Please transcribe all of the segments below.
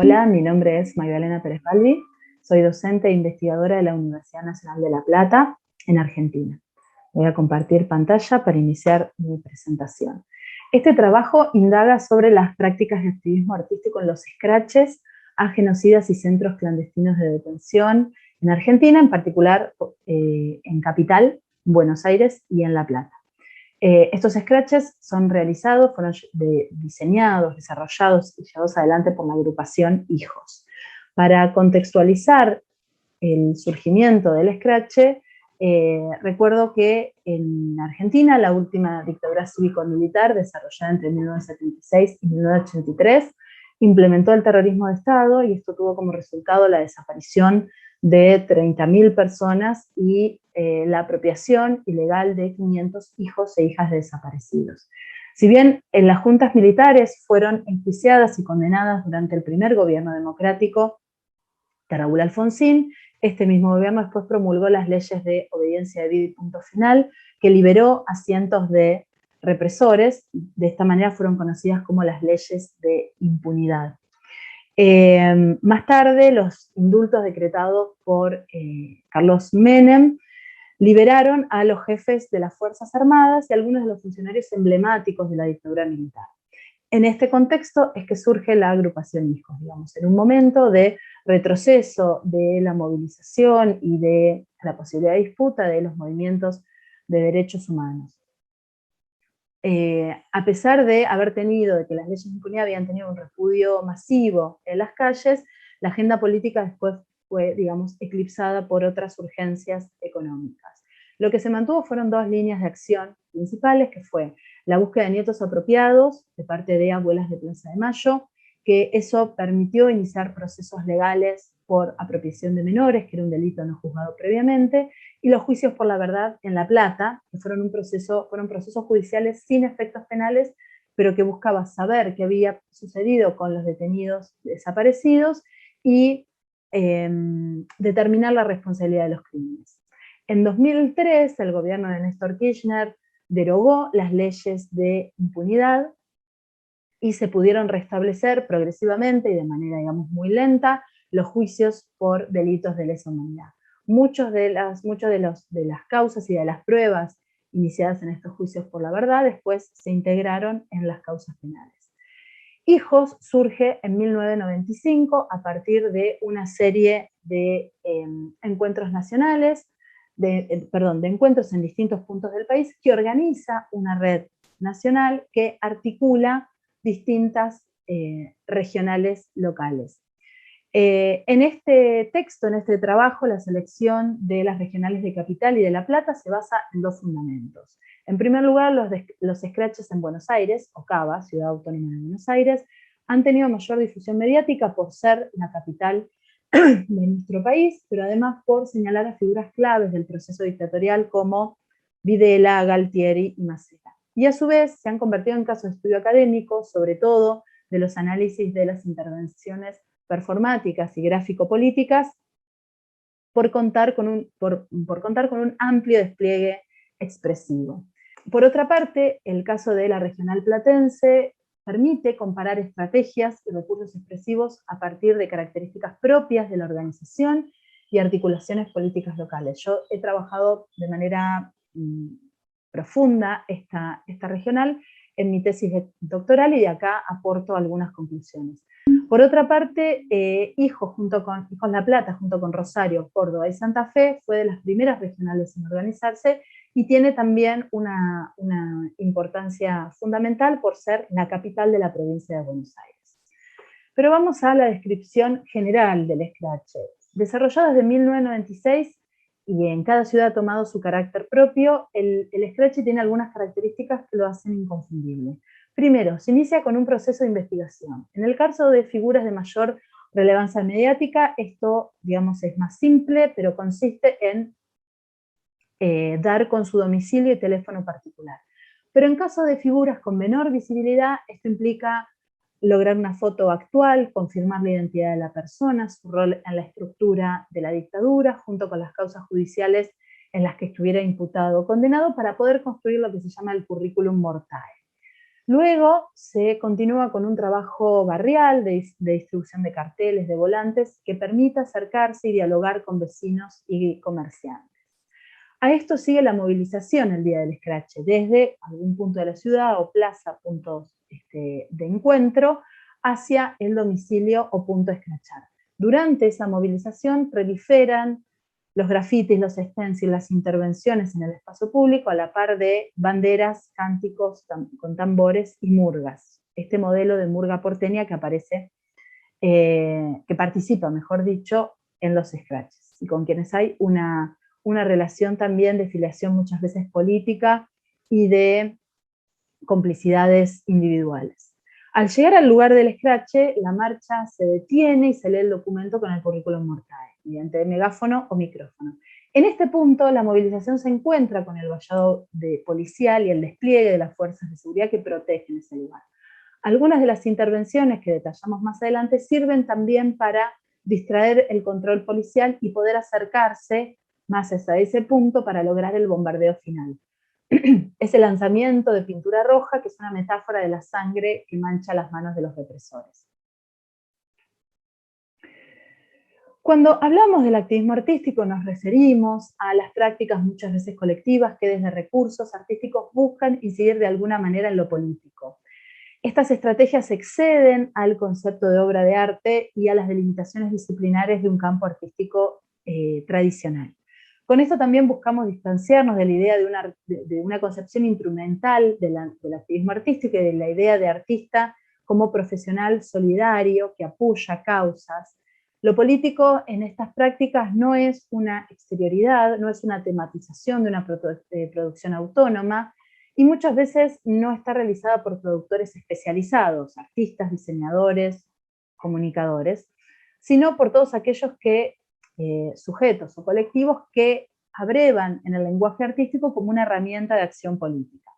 Hola, mi nombre es Magdalena Pérez Balbi, soy docente e investigadora de la Universidad Nacional de La Plata, en Argentina. Voy a compartir pantalla para iniciar mi presentación. Este trabajo indaga sobre las prácticas de activismo artístico en los scratches a genocidas y centros clandestinos de detención en Argentina, en particular en Capital, Buenos Aires y en La Plata. Estos scratches fueron diseñados, desarrollados y llevados adelante por la agrupación Hijos. Para contextualizar el surgimiento del scratch, recuerdo que en Argentina la última dictadura cívico-militar, desarrollada entre 1976 y 1983, implementó el terrorismo de Estado, y esto tuvo como resultado la desaparición de 30.000 personas y la apropiación ilegal de 500 hijos e hijas de desaparecidos. Si bien en las juntas militares fueron enjuiciadas y condenadas durante el primer gobierno democrático de Raúl Alfonsín, este mismo gobierno después promulgó las leyes de obediencia debida y punto final, que liberó a cientos de represores. De esta manera fueron conocidas como las leyes de impunidad. Más tarde, los indultos decretados por Carlos Menem liberaron a los jefes de las Fuerzas Armadas y algunos de los funcionarios emblemáticos de la dictadura militar. En este contexto es que surge la agrupación Hijos, digamos, en un momento de retroceso de la movilización y de la posibilidad de disputa de los movimientos de derechos humanos. A pesar de haber tenido, de que las leyes de impunidad habían tenido un repudio masivo en las calles, la agenda política después fue, digamos, eclipsada por otras urgencias económicas. Lo que se mantuvo fueron dos líneas de acción principales, que fue la búsqueda de nietos apropiados de parte de abuelas de Plaza de Mayo, que eso permitió iniciar procesos legales por apropiación de menores, que era un delito no juzgado previamente, y los juicios por la verdad en La Plata, que fueron procesos judiciales sin efectos penales, pero que buscaba saber qué había sucedido con los detenidos desaparecidos y determinar la responsabilidad de los crímenes. En 2003, el gobierno de Néstor Kirchner derogó las leyes de impunidad y se pudieron restablecer progresivamente y de manera, digamos, muy lenta los juicios por delitos de lesa humanidad. Muchas de las causas y de las pruebas iniciadas en estos juicios por la verdad después se integraron en las causas penales. Hijos surge en 1995 a partir de una serie de encuentros nacionales, de encuentros en distintos puntos del país, que organiza una red nacional que articula distintas regionales locales. En este texto, en este trabajo, la selección de las regionales de Capital y de La Plata se basa en dos fundamentos. En primer lugar, los scratches en Buenos Aires, o CABA, Ciudad Autónoma de Buenos Aires, han tenido mayor difusión mediática por ser la capital de nuestro país, pero además por señalar a figuras claves del proceso dictatorial como Videla, Galtieri y Macera. Y a su vez se han convertido en casos de estudio académico, sobre todo de los análisis de las intervenciones performáticas y gráfico-políticas, por contar con un amplio despliegue expresivo. Por otra parte, el caso de la regional platense permite comparar estrategias y recursos expresivos a partir de características propias de la organización y articulaciones políticas locales. Yo he trabajado de manera profunda esta regional en mi tesis doctoral, y de acá aporto algunas conclusiones. Por otra parte, Hijos La Plata, junto con Rosario, Córdoba y Santa Fe, fue de las primeras regionales en organizarse y tiene también una importancia fundamental por ser la capital de la provincia de Buenos Aires. Pero vamos a la descripción general del scratch. Desarrollado desde 1996 y en cada ciudad ha tomado su carácter propio, el scratch tiene algunas características que lo hacen inconfundible. Primero, se inicia con un proceso de investigación. En el caso de figuras de mayor relevancia mediática, esto, digamos, es más simple, pero consiste en dar con su domicilio y teléfono particular. Pero en caso de figuras con menor visibilidad, esto implica lograr una foto actual, confirmar la identidad de la persona, su rol en la estructura de la dictadura, junto con las causas judiciales en las que estuviera imputado o condenado, para poder construir lo que se llama el currículum mortae. Luego se continúa con un trabajo barrial de distribución de carteles, de volantes, que permita acercarse y dialogar con vecinos y comerciantes. A esto sigue la movilización el día del escrache, desde algún punto de la ciudad o plaza, puntos de encuentro, hacia el domicilio o punto a escrachar. Durante esa movilización proliferan los grafitis, los stencils, las intervenciones en el espacio público, a la par de banderas, cánticos con tambores y murgas. Este modelo de murga porteña que aparece, que participa, mejor dicho, en los scratches, y con quienes hay una relación también de filiación muchas veces política y de complicidades individuales. Al llegar al lugar del escrache, la marcha se detiene y se lee el documento con el currículum mortae, mediante megáfono o micrófono. En este punto, la movilización se encuentra con el vallado policial y el despliegue de las fuerzas de seguridad que protegen ese lugar. Algunas de las intervenciones que detallamos más adelante sirven también para distraer el control policial y poder acercarse más a ese punto para lograr el bombardeo final. Ese lanzamiento de pintura roja, que es una metáfora de la sangre que mancha las manos de los represores. Cuando hablamos del activismo artístico nos referimos a las prácticas muchas veces colectivas que desde recursos artísticos buscan incidir de alguna manera en lo político. Estas estrategias exceden al concepto de obra de arte y a las delimitaciones disciplinares de un campo artístico tradicional. Con esto también buscamos distanciarnos de la idea de una concepción instrumental del activismo artístico y de la idea de artista como profesional solidario que apoya causas. Lo político en estas prácticas no es una exterioridad, no es una tematización de una producción autónoma, y muchas veces no está realizada por productores especializados, artistas, diseñadores, comunicadores, sino por todos aquellos sujetos o colectivos que abrevan en el lenguaje artístico como una herramienta de acción política.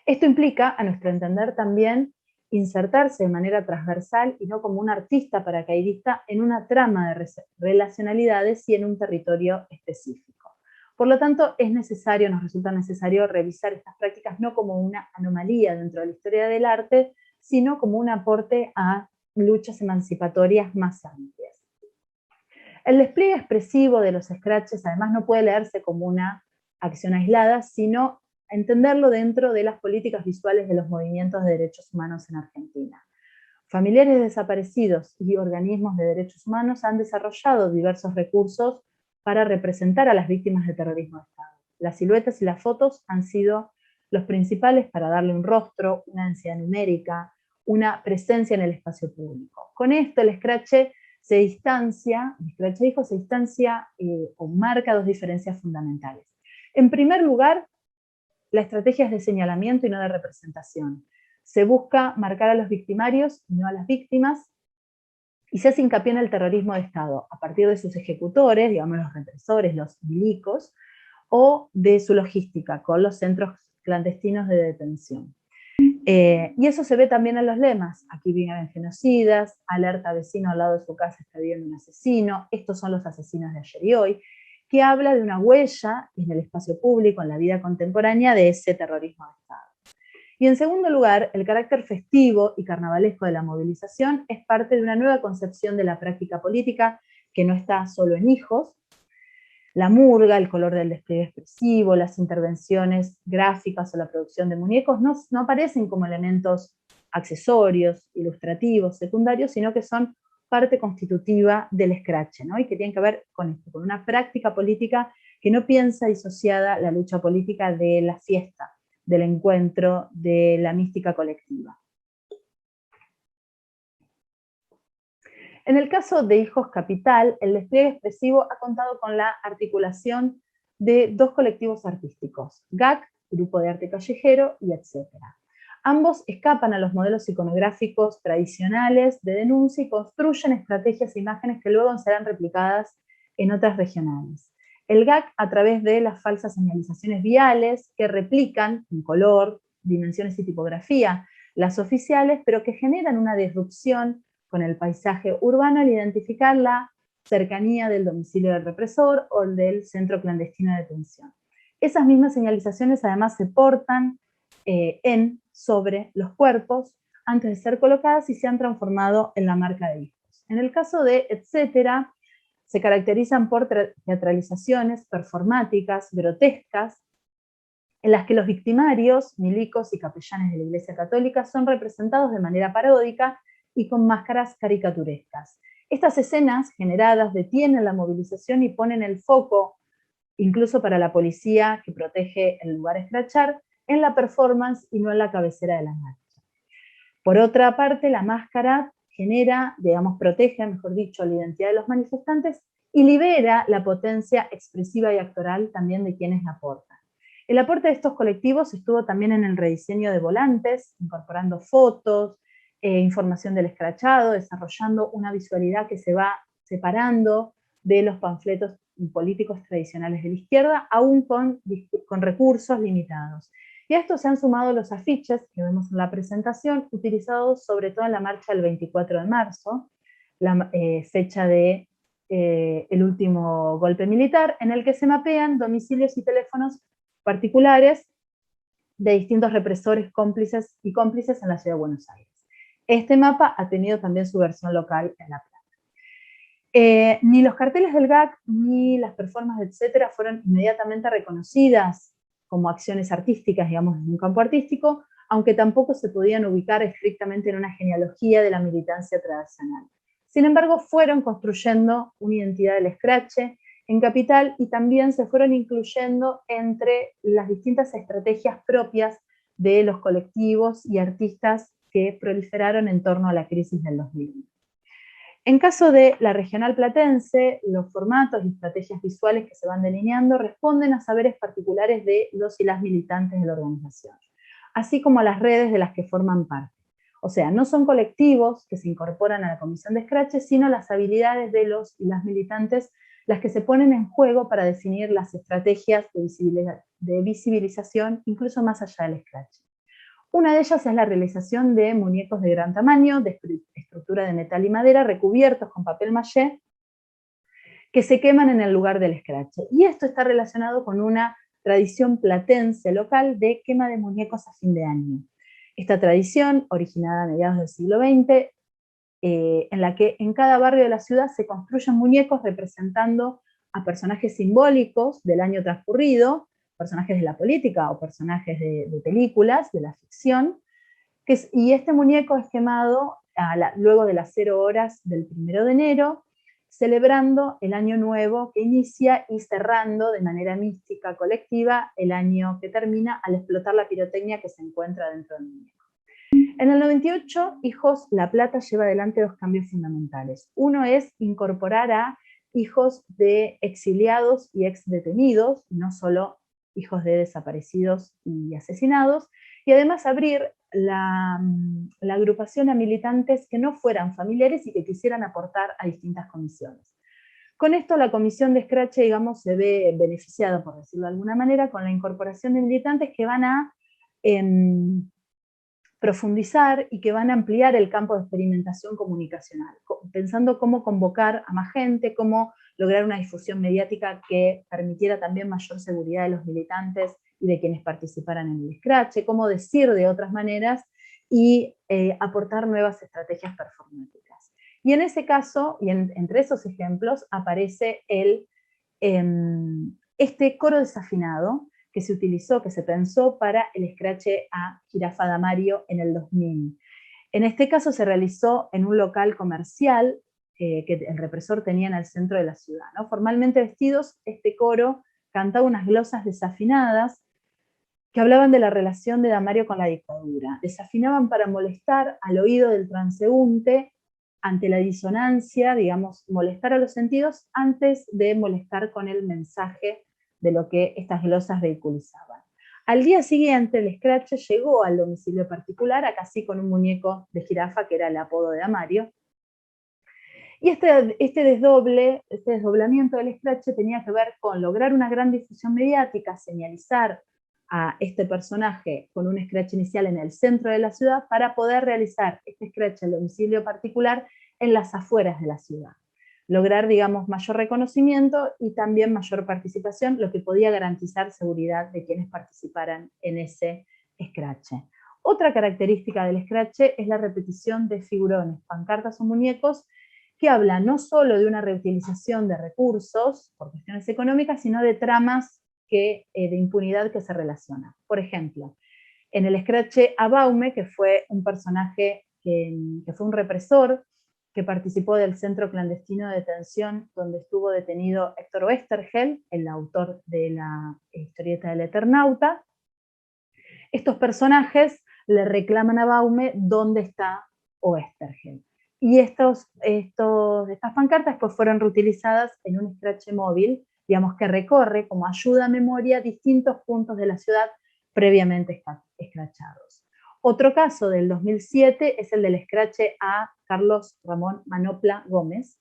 Esto implica, a nuestro entender, también insertarse de manera transversal y no como un artista paracaidista en una trama de relacionalidades y en un territorio específico. Por lo tanto, nos resulta necesario revisar estas prácticas no como una anomalía dentro de la historia del arte, sino como un aporte a luchas emancipatorias más amplias. El despliegue expresivo de los scratches además no puede leerse como una acción aislada, sino entenderlo dentro de las políticas visuales de los movimientos de derechos humanos en Argentina. Familiares de desaparecidos y organismos de derechos humanos han desarrollado diversos recursos para representar a las víctimas de terrorismo de Estado. Las siluetas y las fotos han sido los principales para darle un rostro, una densidad numérica, una presencia en el espacio público. Con esto el scratch se distancia o marca dos diferencias fundamentales. En primer lugar, la estrategia es de señalamiento y no de representación. Se busca marcar a los victimarios y no a las víctimas, y se hace hincapié en el terrorismo de Estado, a partir de sus ejecutores, digamos los represores, los milicos, o de su logística, con los centros clandestinos de detención. Y eso se ve también en los lemas. Aquí viven genocidas, alerta vecino al lado de su casa está viviendo un asesino, estos son los asesinos de ayer y hoy, que habla de una huella en el espacio público, en la vida contemporánea, de ese terrorismo de Estado. Y en segundo lugar, el carácter festivo y carnavalesco de la movilización es parte de una nueva concepción de la práctica política que no está solo en hijos. La murga, el color del despliegue expresivo, las intervenciones gráficas o la producción de muñecos no aparecen como elementos accesorios, ilustrativos, secundarios, sino que son parte constitutiva del scratch, ¿no? Y que tienen que ver con esto, con una práctica política que no piensa disociada la lucha política de la fiesta, del encuentro, de la mística colectiva. En el caso de Hijos Capital, el despliegue expresivo ha contado con la articulación de dos colectivos artísticos, GAC, Grupo de Arte Callejero, y etcétera. Ambos escapan a los modelos iconográficos tradicionales de denuncia y construyen estrategias e imágenes que luego serán replicadas en otras regionales. El GAC a través de las falsas señalizaciones viales que replican en color, dimensiones y tipografía las oficiales, pero que generan una disrupción con el paisaje urbano al identificar la cercanía del domicilio del represor o del centro clandestino de detención. Esas mismas señalizaciones además se portan sobre los cuerpos antes de ser colocadas y se han transformado en la marca de hijos. En el caso de etcétera, se caracterizan por teatralizaciones performáticas, grotescas, en las que los victimarios, milicos y capellanes de la Iglesia Católica son representados de manera paródica y con máscaras caricaturescas. Estas escenas generadas detienen la movilización y ponen el foco, incluso para la policía que protege el lugar a escrachar, en la performance y no en la cabecera de la marcha. Por otra parte, la máscara genera, digamos, protege, mejor dicho, la identidad de los manifestantes y libera la potencia expresiva y actoral también de quienes la portan. El aporte de estos colectivos estuvo también en el rediseño de volantes, incorporando fotos, información del escrachado, desarrollando una visualidad que se va separando de los panfletos políticos tradicionales de la izquierda, aún con recursos limitados. Y a esto se han sumado los afiches que vemos en la presentación, utilizados sobre todo en la marcha del 24 de marzo, la fecha de el último golpe militar, en el que se mapean domicilios y teléfonos particulares de distintos represores cómplices y cómplices en la ciudad de Buenos Aires. Este mapa ha tenido también su versión local en La Plata. Ni los carteles del GAC ni las performances, etcétera, fueron inmediatamente reconocidas como acciones artísticas, digamos, en un campo artístico, aunque tampoco se podían ubicar estrictamente en una genealogía de la militancia tradicional. Sin embargo, fueron construyendo una identidad del escrache en Capital y también se fueron incluyendo entre las distintas estrategias propias de los colectivos y artistas que proliferaron en torno a la crisis del 2000. En caso de la regional platense, los formatos y estrategias visuales que se van delineando responden a saberes particulares de los y las militantes de la organización, así como a las redes de las que forman parte. O sea, no son colectivos que se incorporan a la comisión de escrache, sino las habilidades de los y las militantes las que se ponen en juego para definir las estrategias de visibilización, incluso más allá del escrache. Una de ellas es la realización de muñecos de gran tamaño, de estructura de metal y madera, recubiertos con papel maché, que se queman en el lugar del escrache. Y esto está relacionado con una tradición platense local de quema de muñecos a fin de año. Esta tradición, originada a mediados del siglo XX, en la que en cada barrio de la ciudad se construyen muñecos representando a personajes simbólicos del año transcurrido, personajes de la política o personajes de películas, de la ficción, y este muñeco es quemado luego de las 0 horas del 1 de enero, celebrando el año nuevo que inicia y cerrando de manera mística colectiva el año que termina al explotar la pirotecnia que se encuentra dentro del muñeco. En el 98, Hijos La Plata lleva adelante 2 cambios fundamentales. Uno es incorporar a hijos de exiliados y exdetenidos, no solo hijos de desaparecidos y asesinados, y además abrir la agrupación a militantes que no fueran familiares y que quisieran aportar a distintas comisiones. Con esto la comisión de escrache, digamos, se ve beneficiada, por decirlo de alguna manera, con la incorporación de militantes que van a profundizar y que van a ampliar el campo de experimentación comunicacional, pensando cómo convocar a más gente, cómo lograr una difusión mediática que permitiera también mayor seguridad de los militantes y de quienes participaran en el escrache, cómo decir de otras maneras y aportar nuevas estrategias performáticas. Y en ese caso, y entre esos ejemplos, aparece este coro desafinado, que se utilizó, que se pensó para el escrache a Jirafa D'Amario en el 2000. En este caso se realizó en un local comercial que el represor tenía en el centro de la ciudad, ¿no? Formalmente vestidos, este coro cantaba unas glosas desafinadas que hablaban de la relación de D'Amario con la dictadura. Desafinaban para molestar al oído del transeúnte ante la disonancia, digamos, molestar a los sentidos antes de molestar con el mensaje de lo que estas glosas vehiculizaban. Al día siguiente, el escrache llegó al domicilio particular, acá sí con un muñeco de jirafa, que era el apodo de D'Amario, y este desdoblamiento del escrache tenía que ver con lograr una gran difusión mediática, señalizar a este personaje con un escrache inicial en el centro de la ciudad para poder realizar este escrache al domicilio particular en las afueras de la ciudad. Lograr, digamos, mayor reconocimiento y también mayor participación, lo que podía garantizar seguridad de quienes participaran en ese escrache. Otra característica del scratch es la repetición de figurones, pancartas o muñecos que hablan no solo de una reutilización de recursos por cuestiones económicas, sino de tramas de impunidad que se relacionan. Por ejemplo, en el scratch a Baume, que fue un personaje que fue un represor que participó del centro clandestino de detención donde estuvo detenido Héctor Oesterhel, el autor de la historieta del Eternauta. Estos personajes le reclaman a Baume dónde está Oesterhel. Y estas pancartas pues fueron reutilizadas en un scratch móvil, digamos, que recorre como ayuda a memoria distintos puntos de la ciudad previamente escrachados. Otro caso del 2007 es el del scratch a Carlos Ramón Manopla Gómez,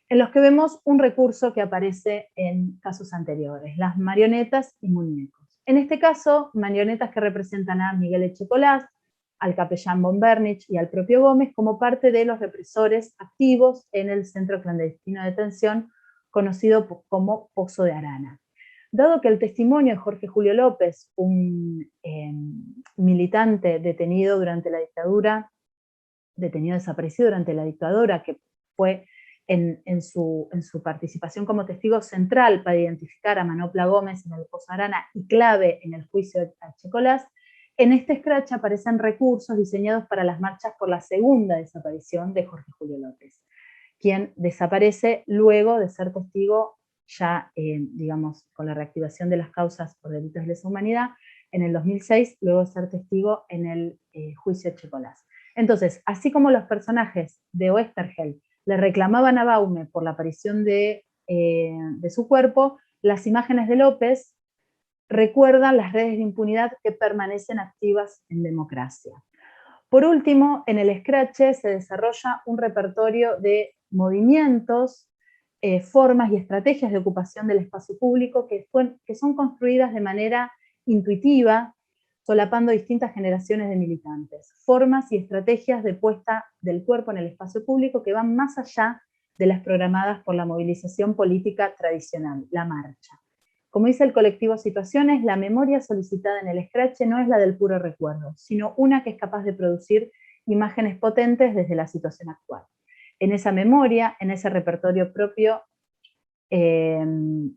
en los que vemos un recurso que aparece en casos anteriores, las marionetas y muñecos. En este caso, marionetas que representan a Miguel Echecolás, al capellán von Bernich y al propio Gómez como parte de los represores activos en el centro clandestino de detención conocido como Pozo de Arana. Dado que el testimonio de Jorge Julio López, un militante detenido durante la dictadura, detenido desaparecido durante la dictadura, que fue en su participación como testigo central para identificar a Manopla Gómez en el Pozo Arana y clave en el juicio a Echecolás, en este scratch aparecen recursos diseñados para las marchas por la segunda desaparición de Jorge Julio López, quien desaparece luego de ser testigo ya, digamos, con la reactivación de las causas por delitos de lesa humanidad en el 2006, luego de ser testigo en el juicio a Echecolás. Entonces, así como los personajes de Oesterhel le reclamaban a Baume por la aparición de su cuerpo, las imágenes de López recuerdan las redes de impunidad que permanecen activas en democracia. Por último, en el scratch se desarrolla un repertorio de movimientos, formas y estrategias de ocupación del espacio público que son construidas de manera intuitiva, solapando distintas generaciones de militantes, formas y estrategias de puesta del cuerpo en el espacio público que van más allá de las programadas por la movilización política tradicional, la marcha. Como dice el colectivo Situaciones, la memoria solicitada en el scratch no es la del puro recuerdo, sino una que es capaz de producir imágenes potentes desde la situación actual. En esa memoria, en ese repertorio propio de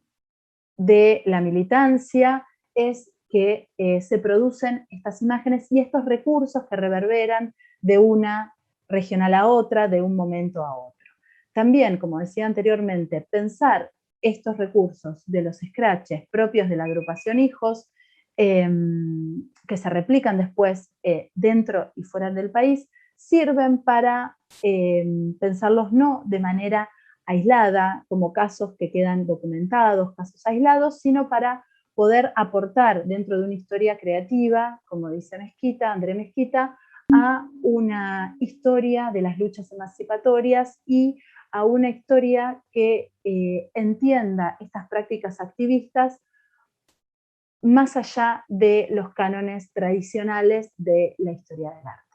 la militancia, es que se producen estas imágenes y estos recursos que reverberan de una regional a otra, de un momento a otro. También, como decía anteriormente, pensar estos recursos de los scratches propios de la agrupación Hijos, que se replican después dentro y fuera del país, sirven para pensarlos no de manera aislada, como casos que quedan documentados, casos aislados, sino para poder aportar dentro de una historia creativa, como dice André Mezquita, a una historia de las luchas emancipatorias y a una historia que entienda estas prácticas activistas más allá de los cánones tradicionales de la historia del arte.